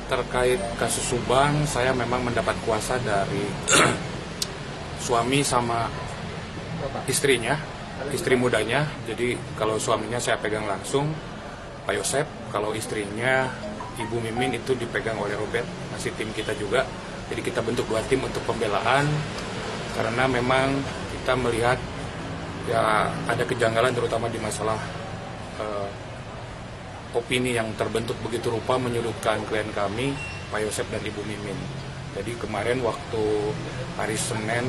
Terkait kasus Subang, saya memang mendapat kuasa dari suami sama istrinya, istri mudanya. Jadi kalau suaminya saya pegang langsung, Pak Yosep. Kalau istrinya Ibu Mimin itu dipegang oleh Robert, masih tim kita juga. Jadi kita bentuk 2 tim untuk pembelaan, karena memang kita melihat ya ada kejanggalan terutama di masalah opini yang terbentuk begitu rupa menyudutkan klien kami, Pak Yosep dan Ibu Mimin. Jadi kemarin waktu hari Senin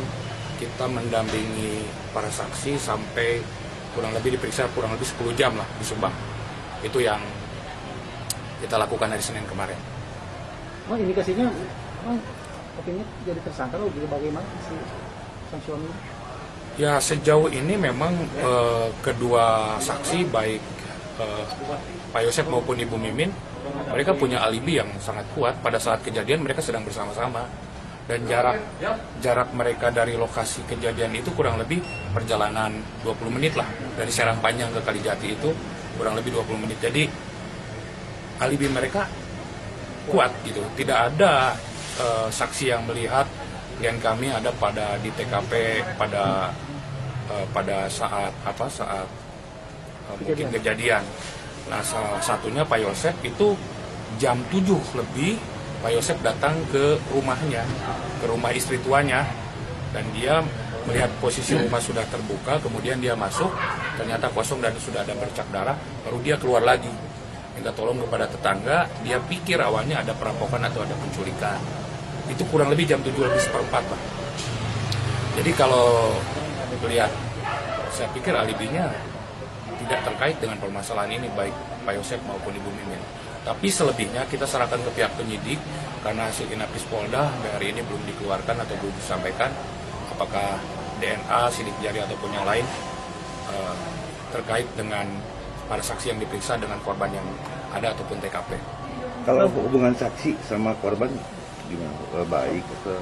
kita mendampingi para saksi sampai kurang lebih diperiksa kurang lebih 10 jam lah di Subang. Itu yang kita lakukan hari Senin kemarin. Indikasinya opini jadi tersangka loh, bagaimana si sang suami? Ya sejauh ini memang kedua saksi baik Pak Yosep maupun Ibu Mimin, mereka punya alibi yang sangat kuat. Pada saat kejadian mereka sedang bersama-sama, dan jarak mereka dari lokasi kejadian itu kurang lebih perjalanan 20 menit lah, dari Serang Panjang ke Kalijati itu kurang lebih 20 menit. Jadi alibi mereka kuat gitu. Tidak ada saksi yang melihat klien kami ada di TKP pada saat mungkin kejadian. Nah, salah satunya Pak Yosep itu jam 7 lebih Pak Yosep datang ke rumahnya, ke rumah istri tuanya, dan dia melihat posisi rumah sudah terbuka, kemudian dia masuk, ternyata kosong dan sudah ada bercak darah, baru dia keluar lagi, minta tolong kepada tetangga. Dia pikir awalnya ada perampokan atau ada penculikan. Itu kurang lebih jam 7 lebih seperempat lah. Jadi kalau melihat, saya pikir alibinya tidak terkait dengan permasalahan ini, baik Pak Yosep maupun Ibu Mimin. Tapi selebihnya kita serahkan ke pihak penyidik, karena hasil Inapis Polda hari ini belum dikeluarkan atau belum disampaikan apakah DNA, sidik jari ataupun yang lain terkait dengan para saksi yang diperiksa dengan korban yang ada ataupun TKP. Kalau hubungan saksi sama korban gimana? Baik atau?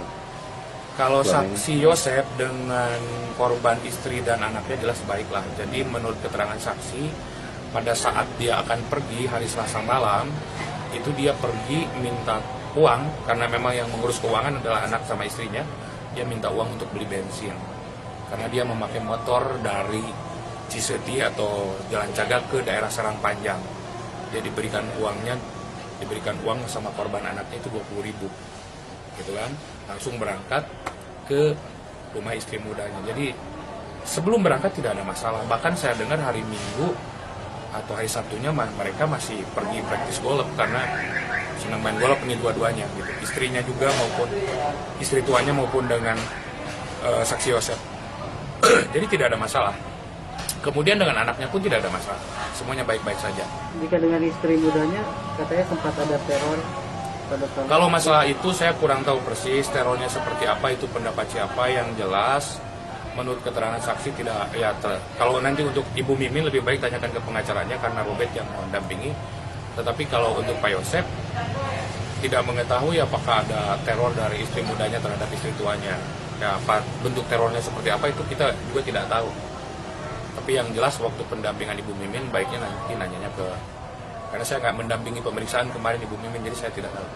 Kalau saksi Yosep dengan korban istri dan anaknya jelas baiklah. Jadi menurut keterangan saksi, pada saat dia akan pergi hari Selasa malam, itu dia pergi minta uang, karena memang yang mengurus keuangan adalah anak sama istrinya. Dia minta uang untuk beli bensin, karena dia memakai motor dari Ciseti atau Jalan Cagak ke daerah Serang Panjang. Dia diberikan uang sama korban anaknya itu 20.000, gitu kan. Langsung berangkat ke rumah istri mudanya. Jadi sebelum berangkat tidak ada masalah. Bahkan saya dengar hari Minggu atau hari Sabtunya mereka masih pergi praktis golf, karena senang main golf ini dua-duanya gitu. Istrinya juga maupun istri tuanya maupun dengan saksi Yosep. Jadi tidak ada masalah. Kemudian dengan anaknya pun tidak ada masalah. Semuanya baik-baik saja. Jika dengan istri mudanya katanya sempat ada teror. Kalau masalah itu saya kurang tahu persis terornya seperti apa, itu pendapat siapa. Yang jelas menurut keterangan saksi tidak ya kalau nanti untuk Ibu Mimin lebih baik tanyakan ke pengacaranya, karena Robert yang mendampingi. Tetapi kalau untuk Pak Yosep tidak mengetahui apakah ada teror dari istri mudanya terhadap istri tuanya. Ya, apa bentuk terornya seperti apa itu kita juga tidak tahu. Tapi yang jelas waktu pendampingan Ibu Mimin baiknya nanti nanyanya ke, karena saya nggak mendampingi pemeriksaan kemarin Ibu Mimin, jadi saya tidak tahu.